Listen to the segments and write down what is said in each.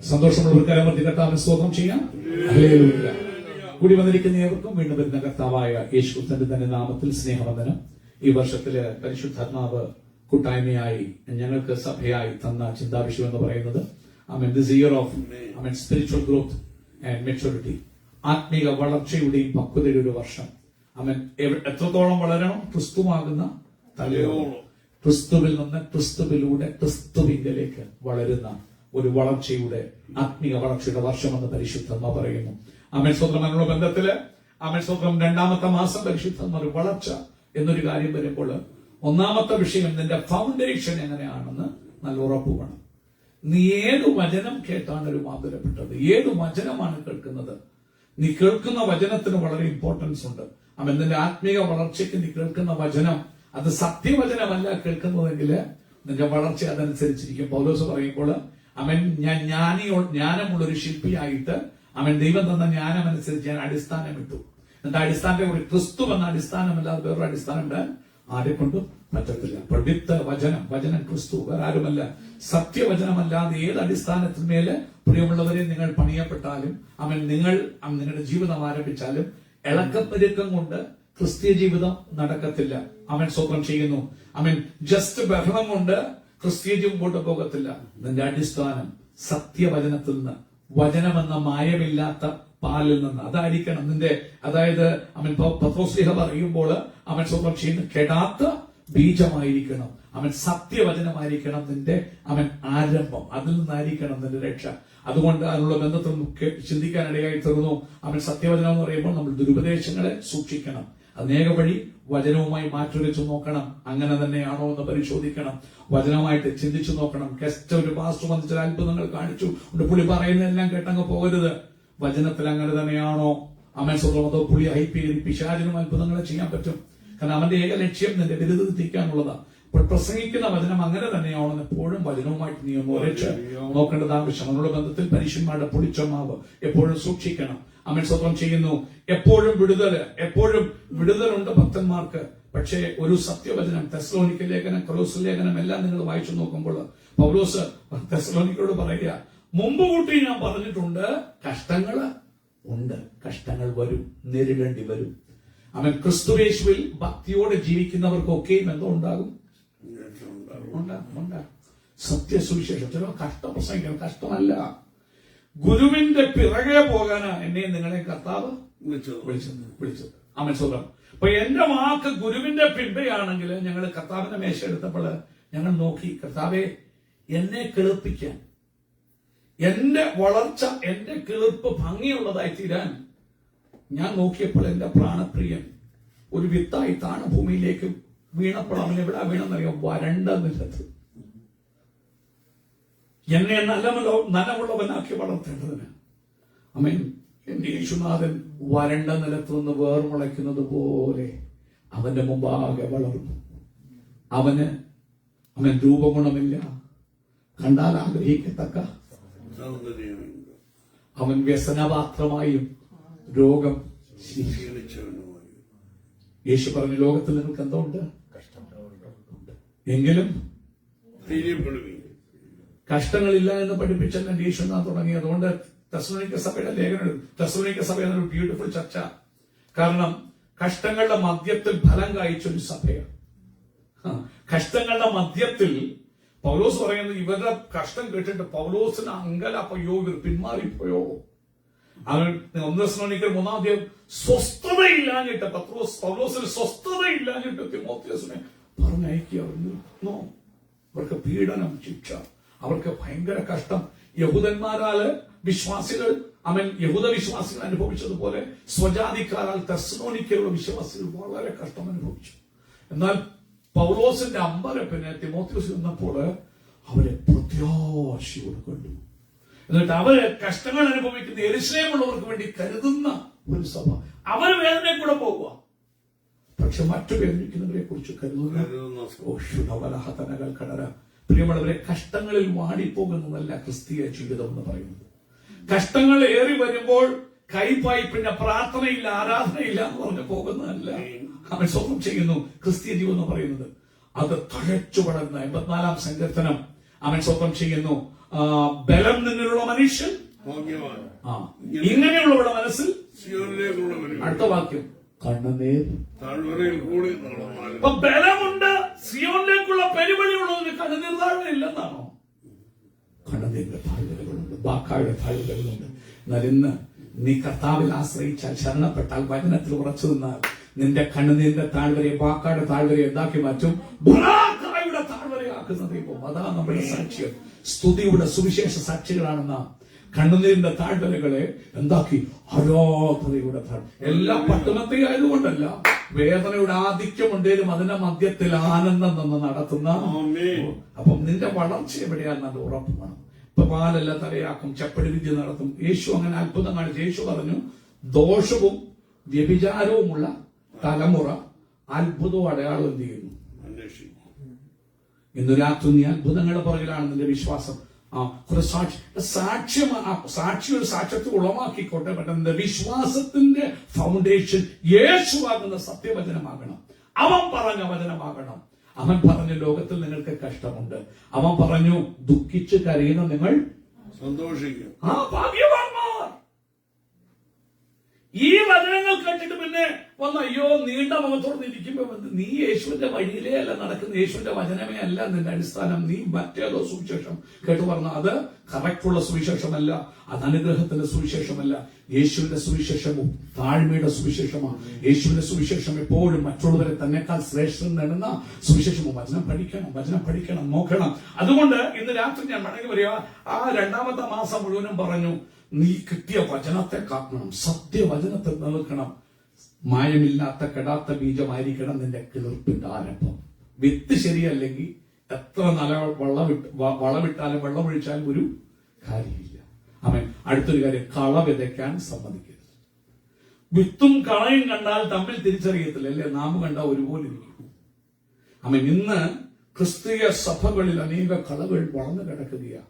സന്തോഷമുള്ളവർ കരമർത്തി കർത്താവിന് സ്തോത്രം ചെയ്യാം. ഹല്ലേലൂയ. കൂടി വന്നിരിക്കുന്ന ഏവർക്കും വീണ്ടും വരുന്ന കർത്താവായ യേശു തന്നെ നാമത്തിൽ സ്നേഹവന്ദനം. ഈ വർഷത്തില് പരിശുദ്ധാത്മാവ് കൂട്ടായ്മയായി ഞങ്ങൾക്ക് സഭയായി തന്ന ചിന്താവിഷയം എന്ന് പറയുന്നത് this year of spiritual growth and maturity, ആത്മീക വളർച്ചയുടെയും പക്വതയുടെ ഒരു വർഷം. എത്രത്തോളം വളരണം? ക്രിസ്തുവാകുന്ന തലയോളം, ക്രിസ്തുവിൽ നിന്ന് ക്രിസ്തുവിലൂടെ ക്രിസ്തുവിങ്കലേക്ക് വളരുന്ന ഒരു വളർച്ചയുടെ ആത്മീക വളർച്ചയുടെ വർഷമെന്ന് പരിശുദ്ധന്മ പറയുന്നു. ആമേൻ സ്വന്തം എന്നുള്ള ബന്ധത്തില് ആമേൻ സ്വന്തം രണ്ടാമത്തെ മാസം പരിശുദ്ധന്മ ഒരു വളർച്ച എന്നൊരു കാര്യം വരുമ്പോൾ ഒന്നാമത്തെ വിഷയം നിന്റെ ഫൗണ്ടേഷൻ എങ്ങനെയാണെന്ന് നല്ല ഉറപ്പ് വേണം. നീ ഏത് വചനം കേട്ടാണ് രൂപാന്തരപ്പെട്ടത്? ഏത് വചനമാണ് കേൾക്കുന്നത്? നീ കേൾക്കുന്ന വചനത്തിന് വളരെ ഇമ്പോർട്ടൻസ് ഉണ്ട്. അവൻ നിന്റെ ആത്മീക വളർച്ചയ്ക്ക് നീ കേൾക്കുന്ന വചനം അത് സത്യവചനമല്ല കേൾക്കുന്നതെങ്കിൽ നിന്റെ വളർച്ച അതനുസരിച്ചിരിക്കും. പൗലോസ് പറയുമ്പോൾ അവൻ ജ്ഞാനമുള്ളൊരു ശില്പിയായിട്ട് അവൻ ദൈവം തന്ന ജ്ഞാനം അനുസരിച്ച് ഞാൻ അടിസ്ഥാനം ഇട്ടു. എന്നിട്ട് അടിസ്ഥാനത്തെ കൂടി ക്രിസ്തു എന്ന അടിസ്ഥാനമല്ലാതെ വേറൊരു അടിസ്ഥാനം ഇടാൻ ആരെ കൊണ്ടും പറ്റത്തില്ല. അപ്പോൾ വിത്ത് വചനം ക്രിസ്തു, വേറെ ആരുമല്ല. സത്യവചനമല്ലാതെ ഏത് അടിസ്ഥാനത്തിന്മേല് പ്രിയമുള്ളവരെ നിങ്ങൾ പണിയപ്പെട്ടാലും നിങ്ങളുടെ ജീവിതം ആരംഭിച്ചാലും ഇളക്കപ്പെരുക്കം കൊണ്ട് ക്രിസ്തീയ ജീവിതം നടക്കത്തില്ല. സ്വന്തം ചെയ്യുന്നു. ജസ്റ്റ് ബഹളം കൊണ്ട് ക്രിസ്തീയ ജീവിതം മുമ്പോട്ട് പോകത്തില്ല. നിന്റെ അടിസ്ഥാനം സത്യവചനത്തിൽ നിന്ന്, വചനമെന്ന മായമില്ലാത്ത പാലിൽ നിന്ന് അതായിരിക്കണം നിന്റെ. അതായത് പത്രോസ്ലീഹ പറയുമ്പോൾ സ്വന്തം ചെയ്യുന്ന കെടാത്ത ബീജമായിരിക്കണം. സത്യവചനമായിരിക്കണം നിന്റെ ആരംഭം. അതിൽ നിന്നായിരിക്കണം നിന്റെ രക്ഷ. അതുകൊണ്ട് അതിനുള്ള ബന്ധത്തിൽ ചിന്തിക്കാനിടയായി തീർന്നു. സത്യവചനം എന്ന് പറയുമ്പോൾ നമ്മൾ ദുരുപദേശങ്ങളെ സൂക്ഷിക്കണം. അനേക വഴി വചനവുമായി മാറ്റുരച്ചു നോക്കണം. അങ്ങനെ തന്നെയാണോ എന്ന് പരിശോധിക്കണം. വചനമായിട്ട് ചിന്തിച്ചു നോക്കണം. ഗസ്റ്റ് ഒരു പാസ്റ്റർ വന്ന് ചില അത്ഭുതങ്ങൾ കാണിച്ചു, പുള്ളി പറയുന്നതെല്ലാം കേട്ടങ്ങ് പോകരുത്. വചനത്തിൽ അങ്ങനെ തന്നെയാണോ? സ്വന്തം അതോ പുള്ളി ഹൈപ്പേരി പിശാചിനും അത്ഭുതങ്ങളെ ചെയ്യാൻ പറ്റും. കാരണം അവന്റെ ഏക ലക്ഷ്യം നിന്റെ ബിരുദത്തിൽ എത്തിക്കാനുള്ളതാണ്. അപ്പോൾ പ്രസംഗിക്കുന്ന വചനം അങ്ങനെ തന്നെയാണോ? എപ്പോഴും വചനവുമായിട്ട് നീ ഒരേച്ച് നോക്കേണ്ടത് ആവശ്യം. അതിനുള്ള ബന്ധത്തിൽ പരീക്ഷന്മാരുടെ പൊളിച്ചമാവ് എപ്പോഴും സൂക്ഷിക്കണം. സ്വന്തം ചെയ്യുന്നു. എപ്പോഴും വിടുതലുണ്ട് ഭക്തന്മാർക്ക്. പക്ഷേ ഒരു സത്യവചനം, തെസ്സലോനിക്ക ലേഖനം, കൊലോസ്യ ലേഖനം എല്ലാം നിങ്ങൾ വായിച്ചു നോക്കുമ്പോൾ പൗലോസ് തെസ്സലോനിക്കയോട് പറയുക, മുമ്പ് കൂട്ടി ഞാൻ പറഞ്ഞിട്ടുണ്ട്, കഷ്ടങ്ങള് ഉണ്ട്, കഷ്ടങ്ങൾ വരും, നേരിടേണ്ടി വരും. ക്രിസ്തുവേശുവിൽ ഭക്തിയോടെ ജീവിക്കുന്നവർക്കൊക്കെയും എന്തോ ഉണ്ടാകും. സത്യസുവിശേഷം ചില കഷ്ടം പ്രസംഗിക്കണം. കഷ്ടമല്ല, ഗുരുവിന്റെ പിറകെ പോകാനാ എന്നെ നിങ്ങളെ കർത്താവ് വിളിച്ചത്. സ്വന്തം. അപ്പൊ എന്റെ വാക്ക് ഗുരുവിന്റെ പിൻപയാണെങ്കിൽ ഞങ്ങൾ കർത്താവിന്റെ മേശ എടുത്തപ്പോൾ ഞങ്ങൾ നോക്കി, കർത്താവെ എന്നെ കിളിർപ്പിക്കാൻ, എന്റെ വളർച്ച, എന്റെ കിളിർപ്പ് ഭംഗിയുള്ളതായി തീരാൻ ഞാൻ നോക്കിയപ്പോൾ എന്റെ പ്രാണപ്രിയൻ ഒരു വിത്തായി താണ ഭൂമിയിലേക്ക് വീണപ്പോൾ അവൻ എവിടെ വീണെന്നറിയാം? വരണ്ട നിലത്ത്. എന്നെ നനമുള്ളവനാക്കി വളർത്തേണ്ടതിന് എന്റെ യേശുനാഥൻ വരണ്ട നിലത്ത് നിന്ന് വേർമുളയ്ക്കുന്നത് പോലെ അവന്റെ മുമ്പാകെ വളർന്നു. അവൻ രൂപഗുണമില്ല, കണ്ടാൽ ആഗ്രഹിക്കത്തക്ക, അവൻ വ്യസനപാത്രമായും രോഗം യേശു പറഞ്ഞു, ലോകത്തിൽ നിങ്ങൾക്ക് എന്തോ ഉണ്ട്, എങ്കിലും കഷ്ടങ്ങളില്ല എന്ന് പഠിപ്പിച്ചല്ല യേശുനാഥ് തുടങ്ങി. അതുകൊണ്ട് തെസ്സലോനിക്ക സഭയുടെ ലേഖനം, തെസ്സലോനിക്ക സഭ എന്നൊരു ബ്യൂട്ടിഫുൾ ചർച്ച. കാരണം കഷ്ടങ്ങളുടെ മധ്യത്തിൽ ഫലം കായ്ച്ചൊരു സഭയാണ്. കഷ്ടങ്ങളുടെ മധ്യത്തിൽ പൗലോസ് പറയുന്നത്, ഇവരുടെ കഷ്ടം കേട്ടിട്ട് പൗലോസിന് അങ്കലപ്പയോ, ഇവർ പിന്മാറിപ്പോയോ. അവൻ 1 തെസ്സലോനിക്കർ 3-ാം അധ്യായം സ്വസ്ഥതയില്ലാഞ്ഞിട്ട് പൗലോസിന് സ്വസ്ഥതയില്ലാഞ്ഞിട്ട് തിമോഥെയോസിനെ പറഞ്ഞയക്കുകയായിരുന്നു. അവർക്ക് പീഡനം, ശിക്ഷ, അവർക്ക് ഭയങ്കര കഷ്ടം. യഹൂദന്മാരാല് വിശ്വാസികൾ യഹൂദ വിശ്വാസികൾ അനുഭവിച്ചതുപോലെ സ്വജാതിക്കാരാൽ തെസ്സലോനിക്കയിലുള്ള വിശ്വാസികൾ വളരെ കഷ്ടം അനുഭവിച്ചു. എന്നാൽ പൗലോസിന്റെ അമ്പരപ്പിന് തിമോഥെയോസ് നിന്നപ്പോൾ അവരെ പ്രത്യാശയോട് കണ്ടു. എന്നിട്ട് അവര് കഷ്ടങ്ങൾ അനുഭവിക്കുന്ന യെരുശലേമുള്ളവർക്ക് വേണ്ടി കരുതുന്ന ഒരു സഭ. അവർ വേദനയെ കൂടെ പോകുക, പക്ഷെ മറ്റു വേദനിക്കുന്നവരെ കുറിച്ച് കരുതുന്ന. പ്രിയമുള്ളവരെ, കഷ്ടങ്ങളിൽ വാടിപ്പോകുന്നതല്ല ക്രിസ്തീയ ജീവിതം എന്ന് പറയുന്നത്. കഷ്ടങ്ങൾ ഏറി വരുമ്പോൾ കൈപ്പായി പിന്നെ പ്രാർത്ഥനയില്ല, ആരാധനയില്ല എന്ന് പറഞ്ഞു പോകുന്നതല്ല. അവൻ സ്വന്തം ചെയ്യുന്നു. ക്രിസ്തീയ ജീവിതം എന്ന് പറയുന്നത് അത് തഴച്ചു വളർന്ന 84-ാം സങ്കീർത്തനം അവൻ സ്വന്തം ചെയ്യുന്നു. ബലം നിന്നിലുള്ള മനുഷ്യൻ ആ ഇങ്ങനെയുള്ളവരുടെ മനസ്സിൽ അടുത്ത വാക്യം കണ്ണുനീർ താഴ്വരയിൽ കൂടി നടന്നാലും. അപ്പൊ ബലമുണ്ട്, സിയോനിലേക്കുള്ള പെരുവഴിയുള്ളതിന് കണ്ണുനീർ താഴ്വരയില്ലെന്നാണോ? കണ്ണുനീരിന്റെ താഴ്വരകളുണ്ട്, ബാക്കായുടെ താഴ്വരകളുണ്ട്. എന്നാൽ ഇന്ന് നീ കർത്താവിൽ ആശ്രയിച്ചാൽ, ശരണപ്പെട്ടാൽ, വചനത്തിൽ ഉറച്ചു നിന്നാൽ നിന്റെ കണ്ണുനീരിന്റെ താഴ്വരയെ, ബാക്കായുടെ താഴ്വരയെ എന്താക്കി മാറ്റും? ബറാക്കായുടെ താഴ്വരയാക്കുന്ന ദൈവം. അതാ നമ്മുടെ സാക്ഷ്യം. സ്തുതിയുടെ സുവിശേഷ സാക്ഷികളാണെന്ന കണ്ണുനീരിന്റെ താഴ്വരകളെ എന്താക്കി? ആരാധനയുടെ താഴ്വര. എല്ലാം പട്ടുമത്തി ആയതുകൊണ്ടല്ല, വേദനയുടെ ആധിക്യമുണ്ടേലും അതിന്റെ മധ്യത്തിൽ ആനന്ദം നിന്ന് നടത്തുന്ന. അപ്പം നിന്റെ വളർച്ച എവിടെയാണെന്നത് ഉറപ്പ് വേണം. ഇപ്പൊ പാലെല്ലാം തലയാക്കും, ചപ്പടി വിദ്യ നടത്തും. യേശു അങ്ങനെ അത്ഭുതം കാണിച്ചു. യേശു പറഞ്ഞു, ദോഷവും വ്യഭിചാരവുമുള്ള തലമുറ അത്ഭുതവും അടയാളം എന്ത് ചെയ്യുന്നു? ഇന്ന് രാത്രി നീ അത്ഭുതങ്ങളുടെ പുറകിലാണ് നിന്റെ വിശ്വാസം. സാക്ഷി ഒരു സാക്ഷ്യത്തെ ഉളവാക്കിക്കോട്ടെ. പക്ഷെ വിശ്വാസത്തിന്റെ ഫൗണ്ടേഷൻ യേശുവാകുന്ന സത്യവചനമാകണം. അവൻ പറഞ്ഞ വചനമാകണം. അവൻ പറഞ്ഞു, ലോകത്തിൽ നിങ്ങൾക്ക് കഷ്ടമുണ്ട്. അവൻ പറഞ്ഞു, ദുഃഖിച്ച് കരയുന്ന നിങ്ങൾ സന്തോഷിക്കും. ആ ഭാഗ്യവാന്മാർ. ഈ വചനങ്ങൾ കേട്ടിട്ട് പിന്നെ വന്ന് അയ്യോ നീണ്ട മുഖത്തോട് ഇരിക്കുമ്പോ നീ യേശുവിന്റെ വഴിയിലേ അല്ല നടക്കുന്ന, യേശുവിന്റെ വചനമേ അല്ല നിന്റെ അടിസ്ഥാനം. നീ മറ്റേതോ സുവിശേഷം കേട്ടു പറഞ്ഞ അത് കറക്റ്റുള്ള സുവിശേഷമല്ല, അത് അനുഗ്രഹത്തിന്റെ സുവിശേഷമല്ല. യേശുവിന്റെ സുവിശേഷവും താഴ്മയുടെ സുവിശേഷമാണ്. യേശുവിന്റെ സുവിശേഷം എപ്പോഴും മറ്റുള്ളവരെ തന്നെക്കാൾ ശ്രേഷ്ഠം നേടുന്ന സുവിശേഷമോ. വചനം പഠിക്കണം, നോക്കണം. അതുകൊണ്ട് ഇന്ന് രാത്രി ഞാൻ മടങ്ങി വരിക. ആ 2ാമത്തെ മാസം മുഴുവനും പറഞ്ഞു, നീ കിട്ടിയ വചനത്തെ കാക്കണം, സത്യവചനത്തെ നിൽക്കണം. മായമില്ലാത്ത കെടാത്ത ബീജമായിരിക്കണം നിന്റെ കിളിർപ്പിന്റെ ആരംഭം. വിത്ത് ശരിയല്ലെങ്കിൽ എത്ര നല്ല വളമിട്ടാലും വെള്ളമൊഴിച്ചാലും ഒരു കാര്യമില്ല. അവൻ അടുത്തൊരു കാര്യം, കള വിതയ്ക്കാൻ സമ്മതിക്കരുത്. വിത്തും കളയും കണ്ടാൽ തമ്മിൽ തിരിച്ചറിയത്തില്ല, അല്ലേ? നാമ് കണ്ടാൽ ഒരുപോലെ ഇരിക്കും. അവൻ ഇന്ന് ക്രിസ്തീയ സഭകളിൽ അനേക കളകൾ വളർന്നു കിടക്കുകയാണ്.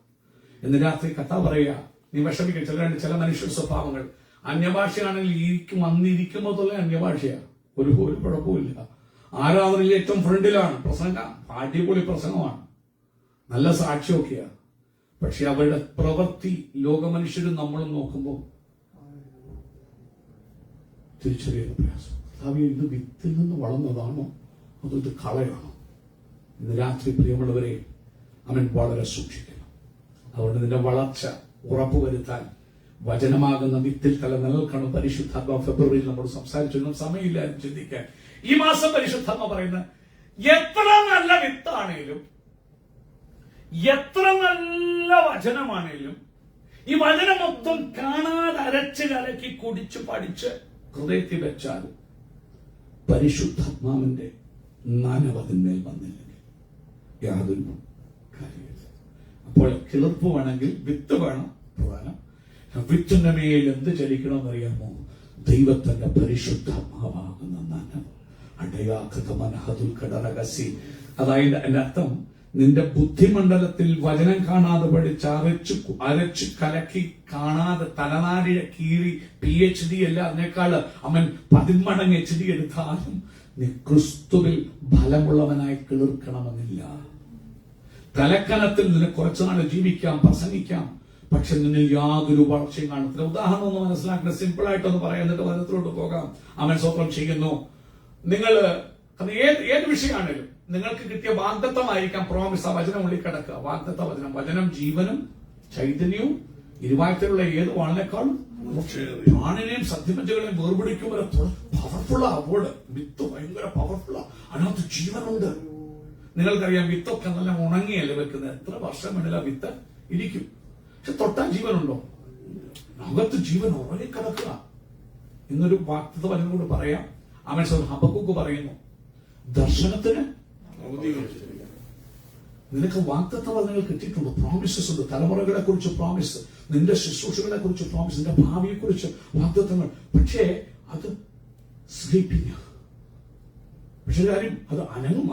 ഇന്ന് രാത്രി കഥ പറയുക, നീ വിഷമിക്കുക. ചില മനുഷ്യ സ്വഭാവങ്ങൾ അന്യഭാഷയാണെങ്കിൽ വന്നിരിക്കുമ്പോൾ തന്നെ അന്യഭാഷയാണ്. ഒരു കുഴപ്പമില്ല. ആരാധനയിൽ ഏറ്റവും ഫ്രണ്ടിലാണ് പ്രസംഗം, അടിപൊളി പ്രസംഗമാണ്, നല്ല സാക്ഷ്യമൊക്കെയാണ്. പക്ഷെ അവരുടെ പ്രവൃത്തി ലോകമനുഷ്യരും നമ്മളും നോക്കുമ്പോൾ തിരിച്ചറിയുന്ന പ്രയാസം. ഇത് വിത്തിൽ നിന്ന് വളർന്നതാണോ അതോ ഇത് കളയാണോ? ഇന്ന് രാത്രി പ്രിയമുള്ളവരെ അവൻ വളരെ സൂക്ഷിക്കണം. അതുകൊണ്ട് നിന്റെ വളർച്ച ഉറപ്പുവരുത്താൻ വചനമാകുന്ന വിത്തിൽ തല നിലനിൽക്കണം. പരിശുദ്ധാത്മ ഫെബ്രുവരിയിൽ നമ്മൾ സംസാരിച്ചൊന്നും സമയമില്ലായിരുന്നു ചിന്തിക്കാൻ. ഈ മാസം പരിശുദ്ധാത്മ പറയുന്നത്, എത്ര നല്ല വിത്താണേലും, എത്ര നല്ല വചനമാണേലും, ഈ വചനം മൊത്തം കാണാതെ അരച്ച് കലക്കി കുടിച്ച് പഠിച്ച് ഹൃദയത്തിൽ വെച്ചാൽ പരിശുദ്ധാത്മാവിന്റെ നനവതിന്മേൽ വന്നില്ലെങ്കിൽ യാതൊരു കാര്യമില്ല. അപ്പോൾ കിളിർപ്പ് വേണമെങ്കിൽ വിത്ത് വേണം. പ്രധാനം വിത്തിന്റെ മേൽ എന്ത് ചലിക്കണമെന്നറിയാമോ? ദൈവത്തിന്റെ പരിശുദ്ധാത്മാവാകുന്ന നനവ്. അതായത് എന്റെ അർത്ഥം, നിന്റെ ബുദ്ധിമണ്ഡലത്തിൽ വചനം കാണാതെ പഠിച്ച് അരച്ച് കലക്കി കാണാതെ തലനാരിഴ കീറി PhD അല്ല, അതിനേക്കാൾ അവൻ 10 മടങ്ങ് HD എടുത്താലും നീ ക്രിസ്തുവിൽ ഫലമുള്ളവനായി കിളിർക്കണമെന്നില്ല. തലക്കനത്തിൽ നിന്നെ കുറച്ചുനാൾ ജീവിക്കാം, പ്രസംഗിക്കാം, പക്ഷെ നിന്നിൽ യാതൊരു വളർച്ചയും കാണത്തില്ല. ഉദാഹരണം ഒന്ന് മനസ്സിലാക്കണം, സിമ്പിൾ ആയിട്ടൊന്ന് പറയാം, എന്നിട്ട് വചനത്തിലോട്ട് പോകാം. അവൻ സ്വപ്നം ചെയ്യുന്നു. നിങ്ങൾ ഏത് വിഷയമാണേലും നിങ്ങൾക്ക് കിട്ടിയ വാഗ്ദത്തമായിരിക്കാം പ്രോമിസ്. ആ വചനം ഉള്ളിൽ കിടക്കുക, വാഗ്ദത്ത വചനം. വചനം ജീവനും ചൈതന്യവും ഇരുവായത്തിലുള്ള ഏത് വാളിനേക്കാളും പ്രാണിനെയും സത്യപഞ്ചകളെയും വേർപിടിക്കും വരെ പവർഫുള്ള അവോർഡ്. വിത്ത് ഭയങ്കര പവർഫുള്ള, അതിനകത്ത് ജീവനുണ്ട്. നിങ്ങൾക്കറിയാം, വിത്തൊക്കെ നല്ല ഉണങ്ങിയല്ലേ വെക്കുന്നത്. എത്ര വർഷം വേണേലും വിത്ത് ഇരിക്കും, പക്ഷെ തൊട്ടാൽ ജീവനുണ്ടോ? അകത്ത് ജീവൻ ഉറങ്ങിക്കിടക്കുക. ഇന്നൊരു വാഗ്ദത്ത വചനം കൂടെ പറയാം. അവൻ ഹബക്കൂക്ക് പറയുന്നു, ദർശനത്തിന് നിനക്ക് വാഗ്ദത്ത വചനങ്ങൾ കിട്ടിയിട്ടുണ്ട്, പ്രോമിസസ് ഉണ്ട്. തലമുറകളെ കുറിച്ച് പ്രോമിസ്, നിന്റെ ശുശ്രൂഷകളെ കുറിച്ച് പ്രോമിസ്, നിന്റെ ഭാവിയെ കുറിച്ച് വാഗ്ദത്തങ്ങൾ. പക്ഷേ അത് സ്ലീപ്പിംഗ്. പക്ഷെ കാര്യം അത് അനങ്ങും.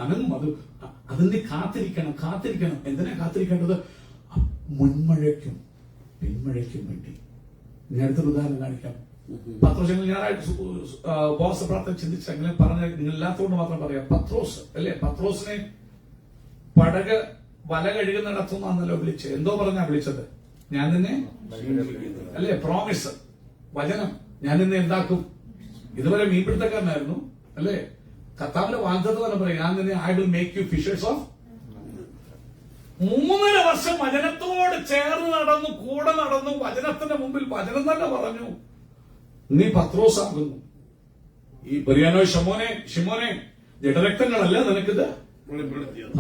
അത് നീ കാത്തിരിക്കണം. എന്തിനാ കാത്തിരിക്കേണ്ടത്? മുൻമഴയ്ക്കും പിന്മഴയ്ക്കും വേണ്ടി. ഞാൻ അടുത്തൊരു ഉദാഹരണം കാണിക്കാം. പത്രോസ്, ഞായറാഴ്ച ഉപവാസ പ്രാർത്ഥന ചിന്തിച്ചെങ്കിലും പറഞ്ഞ നിങ്ങൾ എല്ലാത്തോണ്ട് മാത്രം പറയാം. പത്രോസ് അല്ലെ, പത്രോസിനെ പടക് വല കഴുകുന്നിടത്തുനിന്നാണല്ലോ വിളിച്ചത്. എന്തോ പറഞ്ഞാ വിളിച്ചത്? ഞാൻ നിന്നെ അല്ലേ, പ്രോമിസ്, വചനം, ഞാൻ നിന്നെ എന്താക്കും. ഇതുവരെ മീൻപിടുത്തക്കാരനായിരുന്നു അല്ലേ, കർത്താവിന്റെ വാഗ്ദത്തം പറയും, ഞാൻ നിന്നെ I will make you fishers of. 3 വർഷം വചനത്തോട് ചേർന്ന് നടന്നു, കൂടെ നടന്നു, വചനത്തിന്റെ മുമ്പിൽ വചനം തന്നെ പറഞ്ഞു, നീ പത്രോസാകുന്നു. ഈ ബെറിയാനോ ഷിമോനെ ജഡരക്തങ്ങളല്ല നിനക്കിത്.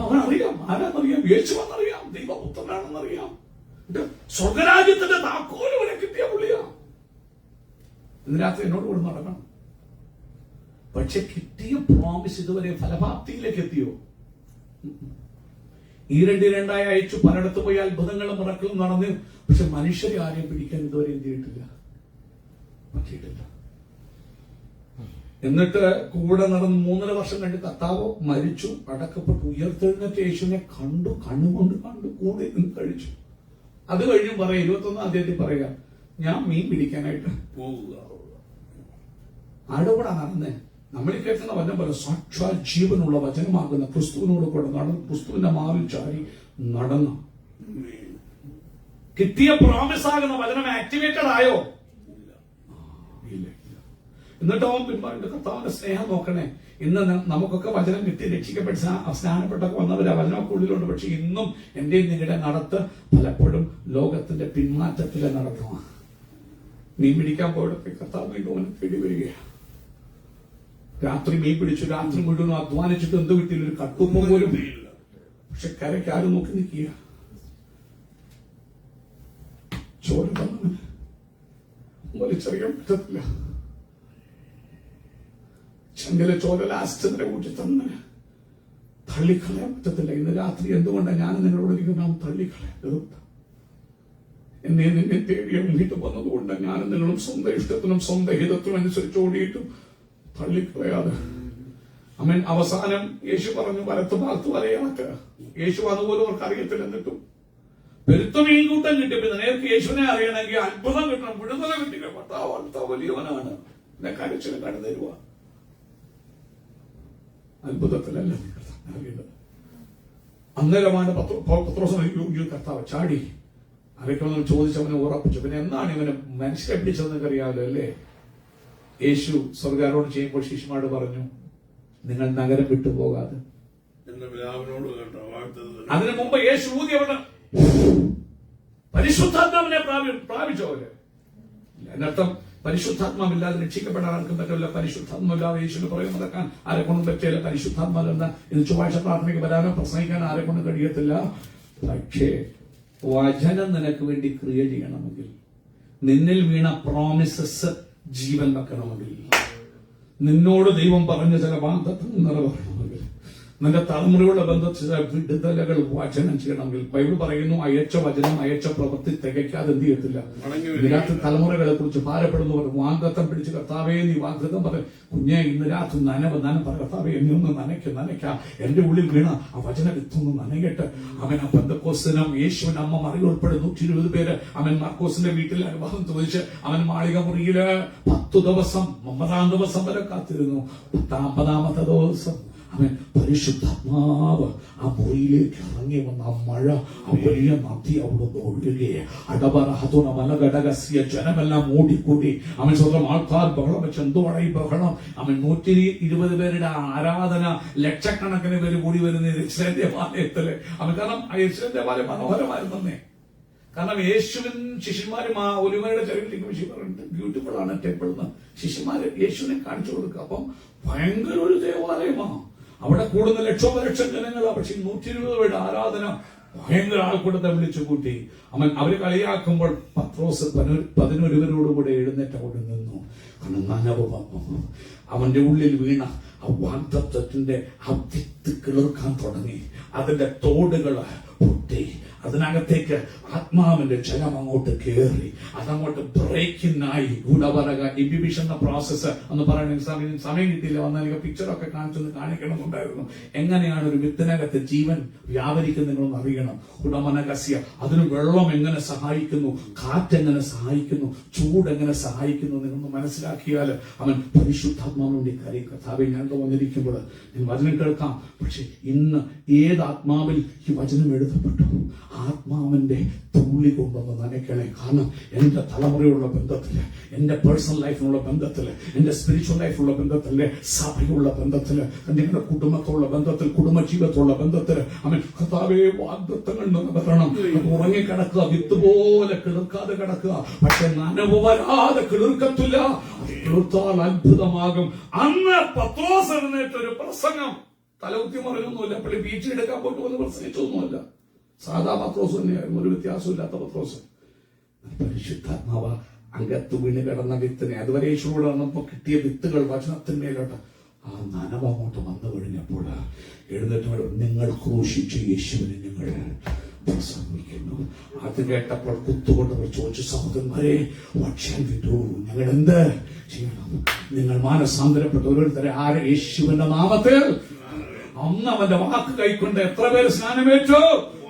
അവനറിയാം, ആരാന്നറിയാം, യേശുവെന്നറിയാം, ദൈവപുത്രനാണെന്നറിയാം, സ്വർഗരാജ്യത്തിന്റെ താക്കോല് വരെ കിട്ടിയ പുള്ളിയാ. ഇന്ന് രാത്രി എന്നോട് കൂടെ നടക്കണം. പക്ഷെ കിട്ടിയ പ്രോമിസ് ഇതുവരെ ഫലപ്രാപ്തിയിലേക്ക് എത്തിയോ? ഈ രണ്ടായി അയച്ചു, പലയിടത്ത് പോയി അത്ഭുതങ്ങളും മിറക്കിളും നടന്നു. പക്ഷെ മനുഷ്യരെ ആരെയും പിടിക്കാൻ ഇതുവരെ എന്ത് പറ്റിയിട്ടില്ല. എന്നിട്ട് കൂടെ നടന്ന് 3.5 വർഷം കഴിഞ്ഞ് കർത്താവ് മരിച്ചു, അടക്കപ്പെട്ടു, ഉയർത്തെഴുന്നേറ്റ് യേശുവിനെ കണ്ടു, കണ്ണുകൊണ്ട് കണ്ടു, കൂടെ നിന്ന് കഴിച്ചു. അത് കഴിഞ്ഞും പറയാം, 21 അധ്യായത്തിൽ പറയാം, ഞാൻ മീൻ പിടിക്കാനായിട്ട് പോവുക. ആരുടെ കൂടെ നടന്നേ? നമ്മൾ കേൾക്കുന്ന വചനം പോലെ സാക്ഷാൽ ജീവനുള്ള വചനമാകുന്ന ക്രിസ്തുവിനോട് കൂടെ നടന്നു, ക്രിസ്തുവിന്റെ മാറിൽ ചാരി നടന്നു. കിട്ടിയ പ്രോമിസ് ആകുന്ന വചനം ആക്ടിവേറ്റഡ് ആയോ? ഇല്ല. എന്നിട്ട് അവൻ പിൻപാടിന്റെ കർത്താവിന്റെ സ്നേഹം നോക്കണേ. ഇന്ന് നമുക്കൊക്കെ വചനം കിട്ടി രക്ഷിക്കപ്പെട്ട് സ്നാനപ്പെട്ടൊക്കെ വന്നവരാ, വചനമൊക്കെ ഉള്ളിലുണ്ട്. പക്ഷെ ഇന്നും എന്റെയും നിങ്ങളുടെ നടത്ത് പലപ്പോഴും ലോകത്തിന്റെ പിന്മാറ്റത്തിലെ നടത്തമാണ്. മീൻ പിടിക്കാൻ പോയടത്ത് കർത്താവ് വീണ്ടും തേടി വരികയാണ്. രാത്രി മീൻ പിടിച്ചു, രാത്രി മുഴുവൻ അധ്വാനിച്ചിട്ട് എന്ത് കിട്ടിയില്ല, ഒരു കട്ടുമ്പോ പോലും. പക്ഷെ കരയ്ക്ക് ആരും നോക്കി നിൽക്കുക. ചോര തന്നവന് വലിച്ചറിയാൻ പറ്റത്തില്ല. ചെങ്കലെ ചോര ലാസ്റ്റതിനെ കൂട്ടി തന്നവന് തള്ളിക്കളയാൻ പറ്റത്തില്ല. ഇന്ന് രാത്രി എന്തുകൊണ്ടാണ് ഞാൻ നിങ്ങളോട് നാം തള്ളിക്കളയാൻ? എന്നെ നിന്നെ തേടിയ മുന്നിട്ട് വന്നതുകൊണ്ട് ഞാനും നിങ്ങളും സ്വന്തം ഇഷ്ടത്തിനും സ്വന്തം ഹിതത്തിനും അനുസരിച്ച് ഓടിയിട്ടും തള്ളിക്കളയാതെ. അമ്മൻ അവസാനം യേശു പറഞ്ഞു, വലത്ത് ഭാഗത്ത് വലയാക്ക. യേശു അതുപോലെ അവർക്ക് അറിയത്തില്ല. എന്നിട്ടും പെരുത്ത മീൻകൂട്ടം കിട്ടിയപ്പോ നേർക്ക് യേശുവിനെ അറിയണമെങ്കിൽ അത്ഭുതം കിട്ടണം, വിടുതല കിട്ടില്ല. ഭർത്താവ് വലിയവനാണ്, എന്നെ കരച്ചിന് കടന്നുതരുക. അത്ഭുതത്തിലല്ല അറിയേണ്ടത്. അന്നേരമാണ് പത്രോസ് കർത്താവ് ചാടി ആരൊക്കെ ചോദിച്ചവനെ ഉറപ്പിച്ചു. പിന്നെ എന്താണ് ഇവനെ മനുഷ്യരെ പിടിച്ചതെന്നൊക്കെ അറിയാമല്ലോ അല്ലേ? യേശു സ്വർഗ്ഗാരോഹണം ചെയ്യുമ്പോൾ ശിഷ്യന്മാരോട് പറഞ്ഞു, നിങ്ങൾ നഗരം വിട്ടുപോകാതെ. അതിനു മുമ്പ് യേശു ഊതിയവിടെ പരിശുദ്ധാത്മാവിനെ പ്രാപിച്ചവര്. എന്നർത്ഥം പരിശുദ്ധാത്മാവില്ലാതെ രക്ഷിക്കപ്പെടാൻ ആർക്കും പറ്റില്ല. പരിശുദ്ധാത്മാവില്ലാതെ യേശുവിന് പുറകെ നടക്കാൻ ആരെ കൊണ്ടും പറ്റില്ല. പരിശുദ്ധാത്മാവെന്ന ഇന്ന് ചൊവ്വാഴ്ച പ്രാർത്ഥനയ്ക്ക് വരാനോ പ്രസംഗിക്കാനോ ആരെ കൊണ്ടും കഴിയത്തില്ല. പക്ഷേ വചനം നിനക്ക് വേണ്ടി ക്രിയ ചെയ്യണമെങ്കിൽ, നിന്നിൽ വീണ പ്രോമിസസ് ജീവൻ വെക്കണമെങ്കിൽ, നിന്നോട് ദൈവം പറഞ്ഞ ചില വാഗ്ദത്തങ്ങൾ നിറവേറണമെങ്കിൽ, നിന്റെ തലമുറയുള്ള ബന്ധത്തിൽ വിടുതലകൾ വചനം ചെയ്യണമെങ്കിൽ, ബൈബിൾ പറയുന്നു, അയച്ച വചനം അയച്ച പ്രവൃത്തി തികയ്ക്കാതെ എന്ത് ചെയ്യത്തില്ല. ഇതിനകത്ത് തലമുറകളെ കുറിച്ച് ഭാരപ്പെടുന്നവർ വാഗ്ദത്തം പിടിച്ച് കർത്താവേ നീ വാഗ്ദത്തം പറ കുഞ്ഞെ, ഇന്ന് രാത്രി പറ കർത്താവേ എന്നെ ഒന്ന് നനയ്ക്ക, എന്റെ ഉള്ളിൽ വീണ ആ വചന വിത്തൊന്ന് നനയട്ടെ. അവൻ ആ പെന്തക്കോസ്തിനും യേശുവിന്റെ അമ്മ മറികൾ ഉൾപ്പെടെ 120 പേര് അവൻ മാർക്കോസിന്റെ വീട്ടിൽ അനുഭവം ചോദിച്ച് അവൻ മാളിക മുറിയില് 10 ദിവസം 9-ാം ദിവസം വരെ കാത്തിരുന്നു. 10-ാമത്തെ ദിവസം അവൻ പരിശുദ്ധാത്മാവ് ആ മുറിയിലേക്ക് ഇറങ്ങി വന്ന ആ മഴ, ആ വലിയ നദി അവിടെ ഒഴുകുകയെ അടപറഹതുന മലഘടകസ്യ ജനമെല്ലാം ഓടിക്കൂടി. അവൻ സ്വന്തം ആൾക്കാർ ബഹളം വെച്ച് എന്തുവാണ് ഈ ബഹളം? അവൻ 120 പേരുടെ ആരാധന, ലക്ഷക്കണക്കിന് പേര് കൂടി വരുന്ന യെരൂശലേം ദേവാലയത്തില്. അവൻ കാരണം ആ യെരൂശലേം ദേവാലയം മനോഹരമായിരുന്നേ. കാരണം യേശുവിൻ ശിഷ്യന്മാരും ആ ഒലിവയുടെ ചെറിയ ബ്യൂട്ടിഫുൾ ആണ് ടെമ്പിൾ എന്ന് ശിഷ്യന്മാര് യേശുവിനെ കാണിച്ചു കൊടുക്കുക. അപ്പം ഭയങ്കര ഒരു ദേവാലയമാണ്. അവിടെ കൂടുന്ന ലക്ഷോപലക്ഷം ജനങ്ങളാണ്. പക്ഷെ 120 പേരുടെ ആരാധന, ഭയങ്കര ആൾക്കൂട്ടത്തെ വിളിച്ചു കൂട്ടി. അവര് കളിയാക്കുമ്പോൾ പത്രോസ് 11 പേരോടുകൂടെ എഴുന്നേറ്റ് അവിടെ നിന്നു. കാരണം നനവ് വന്നു. അവന്റെ ഉള്ളിൽ വീണ ആ വാഗ്ദത്തത്തിന്റെ ആ വിത്ത് കിളിർക്കാൻ തുടങ്ങി. അതിന്റെ തോടുകള് പൊട്ടി. അതിനകത്തേക്ക് ആത്മാവിന്റെ ജലം അങ്ങോട്ട് കയറി. അതങ്ങോട്ട് ബ്രേക്കിനായി ഗുണപരക ഇൻഹിബിഷൻ എന്ന പ്രോസസ്സ് എന്ന് പറയുന്നത് സമയം കിട്ടിയില്ല. വന്നാൽ എനിക്ക് പിക്ചറൊക്കെ കാണിച്ചൊന്ന് കാണിക്കണമെന്നുണ്ടായിരുന്നു. എങ്ങനെയാണ് ഒരു വിത്തിനകത്ത് ജീവൻ വ്യാപരിക്കുന്നതെന്ന് അറിയണം. ഗുണമനകസ്യ അതിന് വെള്ളം എങ്ങനെ സഹായിക്കുന്നു, കാറ്റെങ്ങനെ സഹായിക്കുന്നു, ചൂട് എങ്ങനെ സഹായിക്കുന്നു എന്നൊന്ന് മനസ്സിലാക്കിയാൽ അവൻ പരിശുദ്ധാത്മാവിന്റെ കാര്യം കർത്താവെ ഞാൻ വന്നിരിക്കുമ്പോൾ ഞാൻ വചനം കേൾക്കാം. പക്ഷെ ഇന്ന് ഏത് ആത്മാവിൽ ഈ വചനം എഴുതപ്പെട്ടു ആത്മാവിന്റെ തുള്ളി കൊണ്ടൊന്ന് നനയ്ക്കണേ. കാരണം എന്റെ തലമുറയുള്ള ബന്ധത്തില്, എന്റെ പേഴ്സണൽ ലൈഫിനുള്ള ബന്ധത്തില്, എന്റെ സ്പിരിച്വൽ ലൈഫിലുള്ള ബന്ധത്തില്, സഭയുള്ള ബന്ധത്തില്, നിങ്ങളുടെ കുടുംബത്തോടുള്ള ബന്ധത്തിൽ, കുടുംബജീവിതത്തിലുള്ള ബന്ധത്തില് കർത്താവേ വാഗ്ദത്തങ്ങൾ നിറവേറണം. ഉറങ്ങിക്കിടക്കുക, വിത്ത് പോലെ കിളിർക്കാതെ കിടക്കുക. പക്ഷെ നനവ് വരാതെ കിളിർക്കത്തില്ല. അത് കിളിർത്താൽ അത്ഭുതമാകും. അന്ന് പത്രോസ് എഴുന്നേറ്റൊരു പ്രസംഗം തലകുത്തി മറിഞ്ഞൊന്നുമില്ല. പള്ളി ബീച്ച് എടുക്കാൻ പോയിട്ട് വന്ന് പ്രസംഗിച്ചൊന്നുമല്ല. സാധാ പത്രോസ് തന്നെയായിരുന്നു, ഒരു വ്യത്യാസമില്ലാത്ത പത്രോസ്. പരിശുദ്ധാത്മാവ അകത്ത് വീണ് കിടന്ന വിത്തിനെ, അതുവരെ യേശുവോട് വന്നപ്പോ കിട്ടിയ വിത്തുകൾ വചനത്തിന്മേലോട്ട് ആ നനവ് അങ്ങോട്ട് വന്നു കഴിഞ്ഞപ്പോൾ എഴുന്നേറ്റ് നിങ്ങൾ ക്രൂശിച്ച യേശുവിനെ ഞങ്ങൾ പ്രസംഗിക്കുന്നു. അത് കേട്ടപ്പോൾ കുത്തുകൊണ്ടവർ ചോദിച്ചു, സഹോദരന്മാരെ ഞങ്ങൾ എന്ത് ചെയ്യണം? നിങ്ങൾ മാനസാന്തരപ്പെട്ട ഓരോരുത്തരെ യേശുവിന്റെ നാമത്തിൽ അന്ന് അവന്റെ വാക്ക് കൈക്കൊണ്ട് എത്ര പേര് സ്നാനമേറ്റു?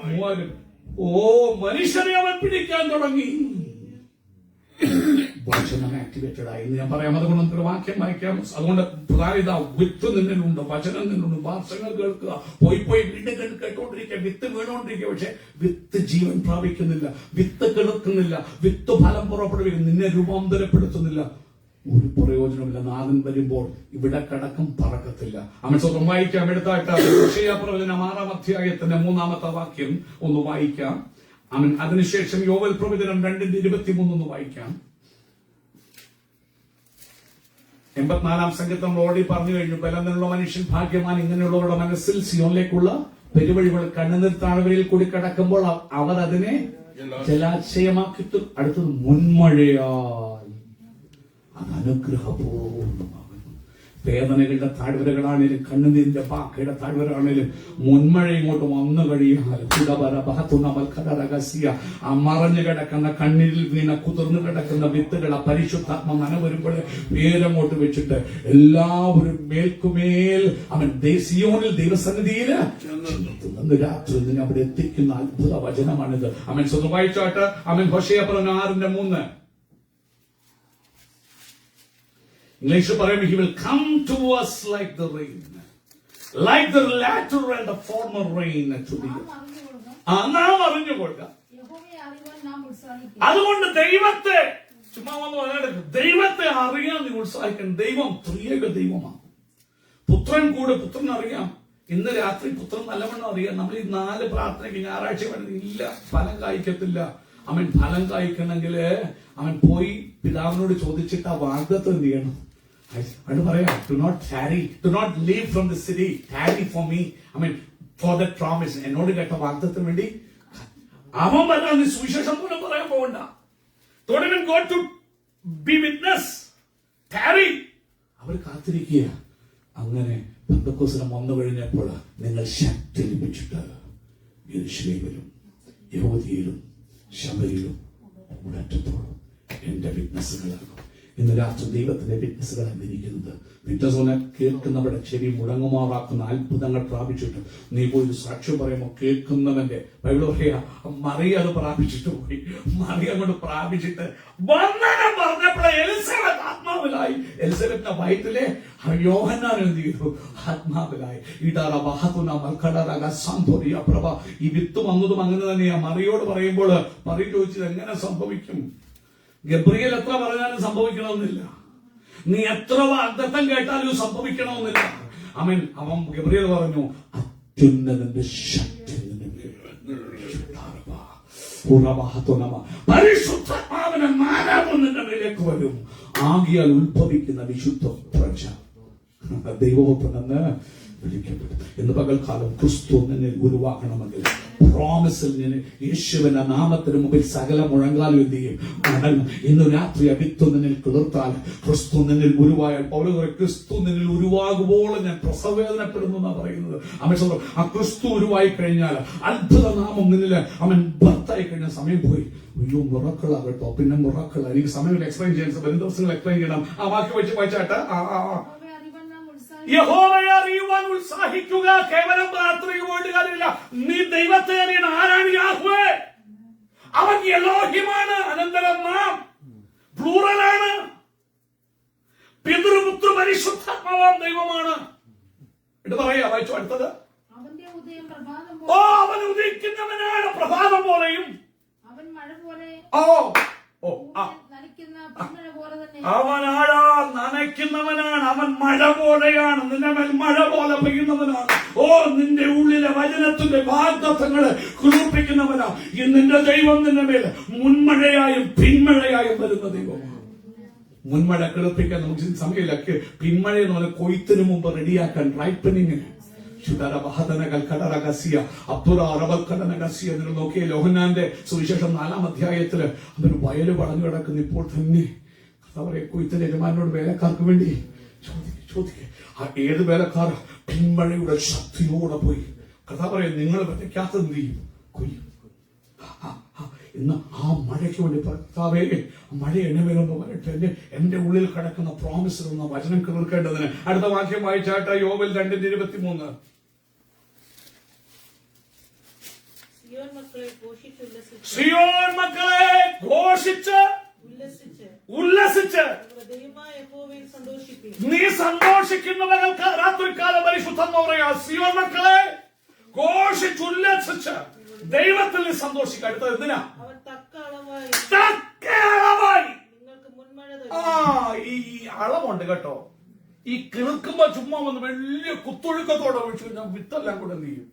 3000. മനുഷ്യരെ അവൻ പിടിക്കാൻ തുടങ്ങി. വചനം ആക്ടിവേറ്റഡ് ആയി എന്ന് ഞാൻ പറയാം. അതുകൊണ്ട് നമുക്കൊരു വാക്യം വായിക്കാം. അതുകൊണ്ട് പ്രധാനത വിത്ത് നിന്നിലുണ്ട്, വചനം നിന്നുണ്ട്. ഭാഷകൾ കേൾക്കുക, പോയി വീണ്ടും കേട്ടോണ്ടിരിക്കുക. വിത്ത് വീണോണ്ടിരിക്കുക, പക്ഷെ വിത്ത് ജീവൻ പ്രാപിക്കുന്നില്ല, വിത്ത് കിടക്കുന്നില്ല, വിത്ത് ഫലം പുറപ്പെടുവിക്കും, നിന്നെ രൂപാന്തരപ്പെടുത്തുന്നില്ല. ഒരു പ്രയോജനമില്ല. നാഥൻ വരുമ്പോൾ ഇവിടെ കിടക്കും, പറക്കത്തില്ല. അവൻ സ്വന്തം വായിക്കാം. എടുത്തായിട്ട് പ്രവചനം 6-ാം അധ്യായത്തിന്റെ 3-ാമത്തെ വാക്യം ഒന്ന് വായിക്കാം. അവൻ അതിനുശേഷം യോവൽ പ്രവചനം 2:23 ഒന്ന് വായിക്കാം. 84-ാം സംഗീതം ഓടി പറഞ്ഞു കഴിഞ്ഞു. ബലമുള്ള മനുഷ്യൻ ഭാഗ്യവാൻ, ഇങ്ങനെയുള്ളവരുടെ മനസ്സിൽ സിയോനിലേക്കുള്ള പെരുവഴികൾ കണ്ണുനീർ താഴ്വരയിൽ കൂടി കടക്കുമ്പോൾ അവർ അതിനെ ജലാശയമാക്കിയിട്ടു. അടുത്തത് മുൻമഴയായി അത് അനുഗ്രഹപൂർണ്ണമാകുന്നു. വേദനകളുടെ താഴ്വരകളാണേലും കണ്ണുനീരിന്റെ ബാക്കയുടെ താഴ്വരയാണേലും മുൻമഴ ഇങ്ങോട്ട് വന്നു കഴിയാൽ ആ മറഞ്ഞു കിടക്കുന്ന കണ്ണീരിൽ വീണ കുതിർന്നു കിടക്കുന്ന വിത്തുകൾ ആ പരിശുദ്ധാത്മ നനവരുമ്പോൾ പേരങ്ങോട്ട് വെച്ചിട്ട് എല്ലാവരും മേൽക്കുമേൽ അവൻ സിയോനിൽ ദൈവസന്നിധിയിൽ രാത്രി നിന്നെ അവിടെ എത്തിക്കുന്ന അത്ഭുത വചനമാണിത്. അവൻ സ്വന്തം വായിച്ചാട്ട് അവൻ ഹോശേയ 6:3 ഇംഗ്ലീഷ് പറയുമ്പോൾ he will come to us like the rain, like the latter and the former rain to the earth. നാം അറിഞ്ഞുകൊള്ളുക. അതുകൊണ്ട് ദൈവത്തെ ചുമ്മാ വന്ന് പറയാൻ, ദൈവത്തെ അറിയാൻ നീ ഉത്സാഹിക്കണം. ദൈവം ത്രിയേക ദൈവമാണ്. പുത്രൻ കൂടെ പുത്രൻ അറിയാം. ഇന്ന് രാത്രി പുത്രൻ നല്ലവണ്ണം അറിയാം. നമ്മൾ ഈ 4 പ്രാർത്ഥനയ്ക്ക് ഞായറാഴ്ച ഇല്ല, ഫലം കായ്ക്കത്തില്ല. അവൻ ഫലം കായ്ക്കണമെങ്കിൽ അവൻ പോയി പിതാവിനോട് ചോദിച്ചിട്ട് ആ വാഗ്ദത്തം എന്ത് ചെയ്യണം? അത് പറയാം, do not tarry, do not leave from the city, tarry for me, for that promise. എന്നോട് കേട്ട വാഗ്ദത്തം വേണ്ടി അവൻ പറയാൻ നീ സുവിശേഷം പോലും പറയാൻ പോകണ്ട. don't even go to be witness, tarry. അവർ കാത്തിരിക്കുക. അങ്ങനെ പെന്തക്കോസ്തിന് വന്നു കഴിഞ്ഞപ്പോൾ നിങ്ങൾ ശക്തി ലഭിച്ചിട്ട് യെരൂശലേമിലും യഹൂദിയയിലും ശമരിയിലും മുടറ്റത്തോളം എന്റെ വിറ്റ്നസ്സുകളാകും. ഇന്ന് രാത്രി ദൈവത്തിന്റെ വിറ്റ്നസ്സുകളാണ് ഇരിക്കുന്നത്. വിറ്റ്നസ് കേൾക്കുന്നവരുടെ ചെവി മുടങ്ങുമാറാക്കുന്ന അത്ഭുതങ്ങൾ പ്രാപിച്ചിട്ട് നീ പോയി സാക്ഷ്യം പറയുമ്പോൾ കേൾക്കുന്നവന്റെ ബൈബിൾ പറയാ മറിയ അത് പ്രാപിച്ചിട്ട് പോയി. മറിയ കൊണ്ട് പ്രാപിച്ചിട്ട് വന്ദനം പറഞ്ഞപ്പോഴേ എലിസബത്ത് ആത്മാവിലായി. എലിസബത്തിന്റെ വയറ്റിലെ യോഹന്നാൻ എന്ത് ചെയ്തു? ആത്മാവിലായി. ഈ വിത്ത് വന്നതും അങ്ങനെ തന്നെയാ. മറിയോട് പറയുമ്പോൾ മറിയ ചോദിച്ചത് എങ്ങനെ സംഭവിക്കും? ഗബ്രിയേൽ എത്ര പറഞ്ഞാലും സംഭവിക്കണമെന്നില്ല. നീ എത്ര വാഗ്ദത്തം കേട്ടാലും സംഭവിക്കണമെന്നില്ല. അവൻ ഗബ്രിയേൽ പറഞ്ഞു അത്യുന്നതന്റെ ശക്തി പരിശുദ്ധാത്മാവിനെ മാനാകുന്നതിന്റെ മേലേക്ക് വരും. ആകിയാൽ ഉത്ഭവിക്കുന്ന വിശുദ്ധ പ്രജ ദൈവമെന്ന് വിളിക്കപ്പെടും. ഇന്ന് പകൽക്കാലം ക്രിസ്തു നിന്നിൽ ഉരുവാക്കണമെങ്കിൽ പ്രോമിസിൽ നിന്ന് യേശുവിന്റെ നാമത്തിന് മുമ്പിൽ സകല മുഴങ്കാലും എന്ത് ചെയ്യും? മടങ്ങും. ഇന്ന് രാത്രി വിത്ത് നിന്നിൽ കിളിർത്താൽ, ക്രിസ്തു നിന്നിൽ ഉരുവായാൽ, ക്രിസ്തു നിന്നിൽ ഉരുവാകുമ്പോൾ ഞാൻ പ്രസവവേദനപ്പെടുന്നു എന്നാ പറയുന്നത്. ആ ക്രിസ്തു ഉരുവായി കഴിഞ്ഞാൽ അത്ഭുത നാമം നിന്നില് അവൻ ഭർത്തായി കഴിഞ്ഞ സമയം പോയി. അയ്യോ മുറക്കളാകട്ടോ, പിന്നെ മുറക്കള. എനിക്ക് സമയം എക്സ്പ്ലെയിൻ ചെയ്യാൻ വരും ദിവസങ്ങൾ എക്സ്പ്ലെയിൻ ചെയ്യണം. ആ വാക്യം വെച്ച് വായിച്ചാട്ട് യഹോവയെ അറിയുവാൻ ഉത്സാഹിക്കുക. കേവലം പ്രാർത്ഥനയ്ക്ക് പോയിട്ട് കാര്യമില്ല. നീ ദൈവത്തെ അറിയണം. ആരാണ് യാഹ്വേ? അവൻ എലോഹിമാണ്. അനന്തരം നാം പ്ലൂറലാണ്. പിതൃപുത്ര പരിശുദ്ധാത്മാവാം ദൈവമാണ്. ഇത് പറയാ വായിച്ചു. അടുത്തത് അവൻ ഉദിക്കുന്നവനാണ് പ്രഭാതം പോലെയും അവൻ മഴ പോലെ അവനാഴാ നനയ്ക്കുന്നവനാണ്. അവൻ മഴ പോലെയാണ്, നിന്റെ മേൽ മഴ പോലെ പെയ്യുന്നവനാണ്. നിന്റെ ഉള്ളിലെ വചനത്തിന്റെ വാഗ്ദത്തങ്ങളെ കുളിർപ്പിക്കുന്നവനാ. നിന്റെ ദൈവം നിന്റെ മേൽ മുൻമഴയായും പിന്മഴയായും വരുന്ന ദൈവമാണ്. മുൻമഴ കിളിർപ്പിക്കാൻ നമുക്ക് സമയമില്ല. പിന്മഴ എന്ന് പറഞ്ഞാൽ കൊയ്ത്തിന് മുമ്പ് റെഡിയാക്കാൻ, റൈപ്പനിങ്. നോക്കിയ യോഹന്നാന്റെ സുവിശേഷം 4-ാം അധ്യായത്തില് അതൊരു വയല് വളഞ്ഞു കിടക്കുന്ന ഇപ്പോൾ തന്നെ അവരെ കൊയ്ത്തിന്റെ യജമാനോട് വേലക്കാർക്ക് വേണ്ടി ചോദിക്കുക. ഏത് വേലക്കാർ പിന്മഴയുടെ ശക്തിയോടെ പോയി കഥ പറയാം, നിങ്ങൾ വിതയ്ക്കാത്തത് എന്ത് ചെയ്യും? കൊയ്യും. ഇന്ന് ആ മഴയ്ക്ക് വേണ്ടി കർത്താവേ, മഴ എന്നെ വരുമ്പോ വരട്ടെ, എന്റെ ഉള്ളിൽ കിടക്കുന്ന പ്രോമിസിൽ നിന്ന് വചനം കിളിർക്കേണ്ടതിന്. അടുത്ത വാക്യം വായിച്ചാട്ട, യോബിൽ 2:23. സിയോൻ മക്കളെ ഘോഷിച്ച് ഉല്ലസിച്ച് നീ സന്തോഷിക്കുന്നവർക്ക് രാത്രികാല പരിശുദ്ധം എന്ന് പറയാ. സിയോൻ മക്കളെ ഘോഷിച്ചുല്ലസിച്ച് ദൈവത്തിൽ നീ സന്തോഷിക്കുക. അടുത്തത് എന്തിനാ? ഈ അളവുണ്ട് കേട്ടോ. ഈ കിളുക്കുമ്പോ ചുമ്മാ വന്ന് വലിയ കുത്തൊഴുക്കത്തോടെ ഒഴിച്ചു കഴിഞ്ഞാൽ വിത്തെല്ലാം കൂടെ എന്ത് ചെയ്യും?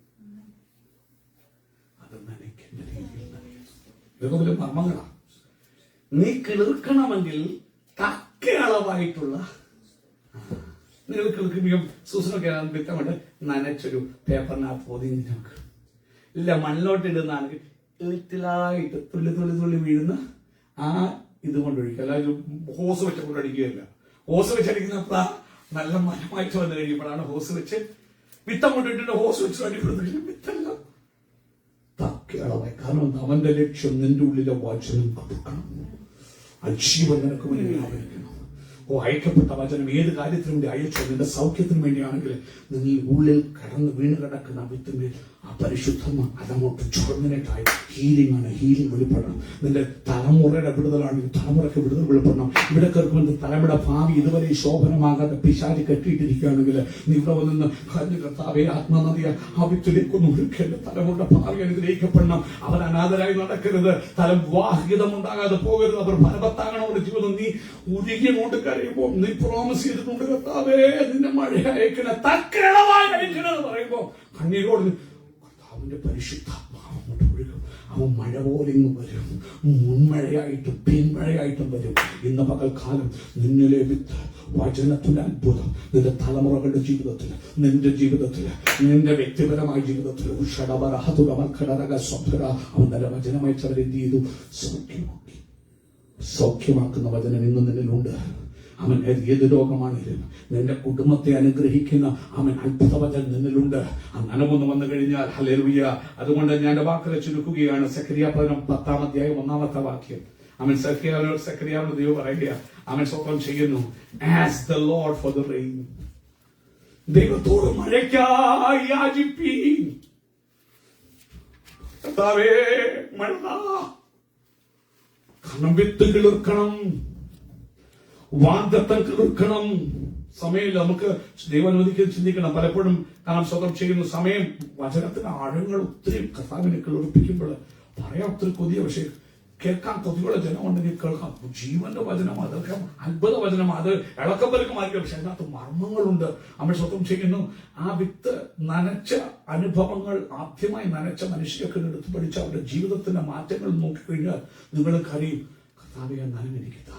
അത് നനയ്ക്കുന്ന രീതിയിൽ ഇതൊക്കെ വലിയ മർമ്മങ്ങളാ. നീ കിളിർക്കണമെങ്കിൽ തക്ക അളവായിട്ടുള്ള, നിങ്ങൾ കിളിക്കുമ്പോൾ സൂസനൊക്കെ വിത്തമുണ്ട് നനച്ചൊരു പേപ്പറിനകത്ത് പൊതിഞ്ഞ് നമുക്ക് ഇല്ല മണ്ണിലോട്ടിടുന്നാണെങ്കിൽ ിലായിട്ട് തുള്ളി തുള്ളി തുള്ളി വീഴുന്ന ആ ഇത് കൊണ്ടൊഴിക്കുക. അല്ലാതെ ഹോസ് വെച്ച് കൊണ്ടടിക്കുകയല്ല. ഹോസ് വെച്ചടിക്കുന്നപ്പോ നല്ല മരമായിട്ട് വന്നു കഴിയുമ്പോഴാണ് ഹോസ് വെച്ച് വിത്തം കൊണ്ടിട്ടിട്ട് ഹോസ് വെച്ച് അടിപ്പെടുന്ന വിത്തല്ല, തക്ക അളവായി. കാരണം അവന്റെ ലക്ഷ്യം നിന്റെ ഉള്ളിലെ വചനം കൊടുക്കണം. ആ ജീവൻ നിനക്ക് വേണ്ടി വ്യാപരിക്കണം. അയക്കപ്പെട്ട വചനം ഏത് കാര്യത്തിനു വേണ്ടി അയച്ചോ, നിന്റെ സൗഖ്യത്തിന് വേണ്ടിയാണെങ്കിൽ നീ ഉള്ളിൽ കടന്ന് വീണ് കിടക്കുന്ന വിത്തിന്റെ ആ പരിശുദ്ധം അതങ്ങോട്ട് ചുവന്നിനായി ഹീലിംഗ് ആണ്. ഹീലിംഗ് വെളിപ്പെടണം. നിന്റെ തലമുറയുടെ വിടുതലാണെങ്കിൽ തലമുറയ്ക്ക് വിടുതൽ വെളിപ്പെടണം. ഇവിടെ കേൾക്കുമ്പോൾ തലമുറ ഭാവി ഇതുവരെ ശോഭനമാകാതെ പിശാചി കെട്ടിയിട്ടിരിക്കുകയാണെങ്കിൽ നീ ഇവിടെ വന്ന് കർത്താവെ ആത്മനദിയ ആ വിത്തിലേക്കൊന്ന് ഒഴുക്കേണ്ട തലമുറയുടെ ഭാവി അനുഗ്രഹിക്കപ്പെടണം. അവർ അനാഥരായി നടക്കരുത്. തലവാഹിതം ഉണ്ടാകാതെ പോകരുത്. അവർ ഫലവത്താകണം. അവരുടെ ജീവിതം നീ ഉരുകിയങ്ങോട്ട് കഴിയുമ്പോ നീ പ്രോമിസ് ചെയ്തിട്ടുണ്ട് കർത്താവേ നിന്റെ മഴ അയക്കണ തക്കളവായി അയക്കണെന്ന് പറയുമ്പോ കണ്ണീരോട് കർത്താവിന്റെ പരിശുദ്ധാത്മാവ് അങ്ങോട്ട് ഒഴുകും. അവൻ മഴ പോലെ ഇങ്ങ് വരും. മുൻമഴയായിട്ടും പിന്മഴയായിട്ടും വരും. ഇന്ന് പകൽക്കാലം നിന്നിലെ വിത്ത് വചനത്തിന്റെ അത്ഭുതം നിന്റെ തലമുറകളുടെ ജീവിതത്തിൽ, നിന്റെ ജീവിതത്തിൽ, നിന്റെ വ്യക്തിപരമായ ജീവിതത്തിൽ അവൻ നല്ല വചനമയച്ചവരെന്ത് ചെയ്തു? സൗഖ്യമാക്കി. സൗഖ്യമാക്കുന്ന വചനം ഇന്ന് നിന്നിലുണ്ട്. അവൻ ഏത് രോഗമാണെങ്കിലും നിന്റെ കുടുംബത്തെ അനുഗ്രഹിക്കുന്ന അവൻ അത്ഭുത വചനം നിന്നിലുണ്ട്. ആ നനവൊന്ന് വന്നു കഴിഞ്ഞാൽ ഹല്ലേലൂയ. അതുകൊണ്ട് ഞാൻ വാക്കുകളെ ചുരുക്കുകയാണ്. സെക്കറിയ 10-ാം അധ്യായം 1-ാമത്തെ വാക്യം. അവൻ സെക്കറിയാവിനോട് ദൈവം പറയുക, അവൻ സ്വപ്നം ചെയ്യുന്നു. As the Lord for the rain. ദൈവത്തോട് മഴയ്ക്കായി യാചിപ്പീൻ. കർത്താവേ മഴ, കാരണം വിത്ത് കിളിർക്കണം, വാഗ്ദത്തം കിളിർക്കണം. സമയം നമുക്ക് ദൈവാനുമതിക്ക് ചിന്തിക്കണം. പലപ്പോഴും കാരണം സ്വന്തം ചെയ്യുന്ന സമയം വചനത്തിന് ആഴങ്ങൾ ഒത്തിരി കർത്താവിനെ കിളിർപ്പിക്കുമ്പോൾ പറയാൻ ഒത്തിരി കൊതിയ, പക്ഷേ കേൾക്കാൻ കൊതിയുള്ള ജനമുണ്ടെങ്കിൽ കേൾക്കാം. ജീവന്റെ വചനം, അതൊക്കെ അത്ഭുത വചനം, അത് ഇളക്കപ്പലക്കമായിരിക്കും. പക്ഷെ അതിനകത്ത് മർമ്മങ്ങളുണ്ട്. നമ്മൾ സ്വന്തം ചെയ്യുന്നു. ആ വിത്ത് നനച്ച അനുഭവങ്ങൾ, ആദ്യമായി നനച്ച മനുഷ്യരൊക്കെ എടുത്ത് പഠിച്ച അവരുടെ ജീവിതത്തിന്റെ മാറ്റങ്ങൾ നോക്കിക്കഴിഞ്ഞാൽ നിങ്ങൾ കരയും, കർത്താവേ നനഞ്ഞിരിക്കുക.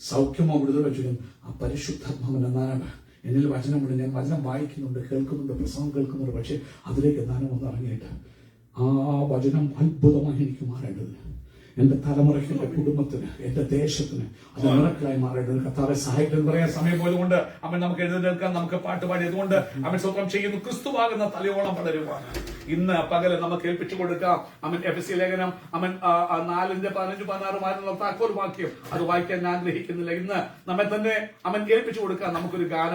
സൗഖ്യമോ വിടുതലോ ചെയ്യും. ആ പരിശുദ്ധാത്മാവിന്റെ നനവ് എന്നിൽ വചനമുണ്ട്. ഞാൻ വചനം വായിക്കുന്നുണ്ട്, കേൾക്കുന്നുണ്ട്, പ്രസംഗം കേൾക്കുന്നുണ്ട്. പക്ഷെ അതിലേക്ക് നനവൊന്ന് ഇറങ്ങിയിട്ട് ആ വചനം അത്ഭുതമായി എനിക്ക് മാറേണ്ടതിന്, എന്റെ തലമുറയ്ക്ക്, എന്റെ കുടുംബത്തിന്, എന്റെ ദേശത്തിന് അത് മിറക്കിളായി മാറേണ്ടത് കർത്താവെ സഹായിക്കണം. പറയാൻ സമയം പോയതുകൊണ്ട് അവൻ നമുക്ക് എഴുന്നേൽക്കാൻ, നമുക്ക് പാട്ടുപാടി. അതുകൊണ്ട് അവൻ സ്വന്തം ചെയ്യുന്നു. ക്രിസ്തുവാകുന്ന തലയോളം വളരുവാണ്. ഇന്ന് പകല് നമുക്ക് ഏൽപ്പിച്ചു കൊടുക്കാം. അവൻ എഫെസ്യ ലേഖനം അവൻ 4:15-16 താക്കോൽ വാക്യം അത് വായിക്കാൻ ഞാൻ ആഗ്രഹിക്കുന്നില്ല. ഇന്ന് നമ്മെ തന്നെ അവൻ ഏൽപ്പിച്ചു കൊടുക്കാം. നമുക്കൊരു ഗാനം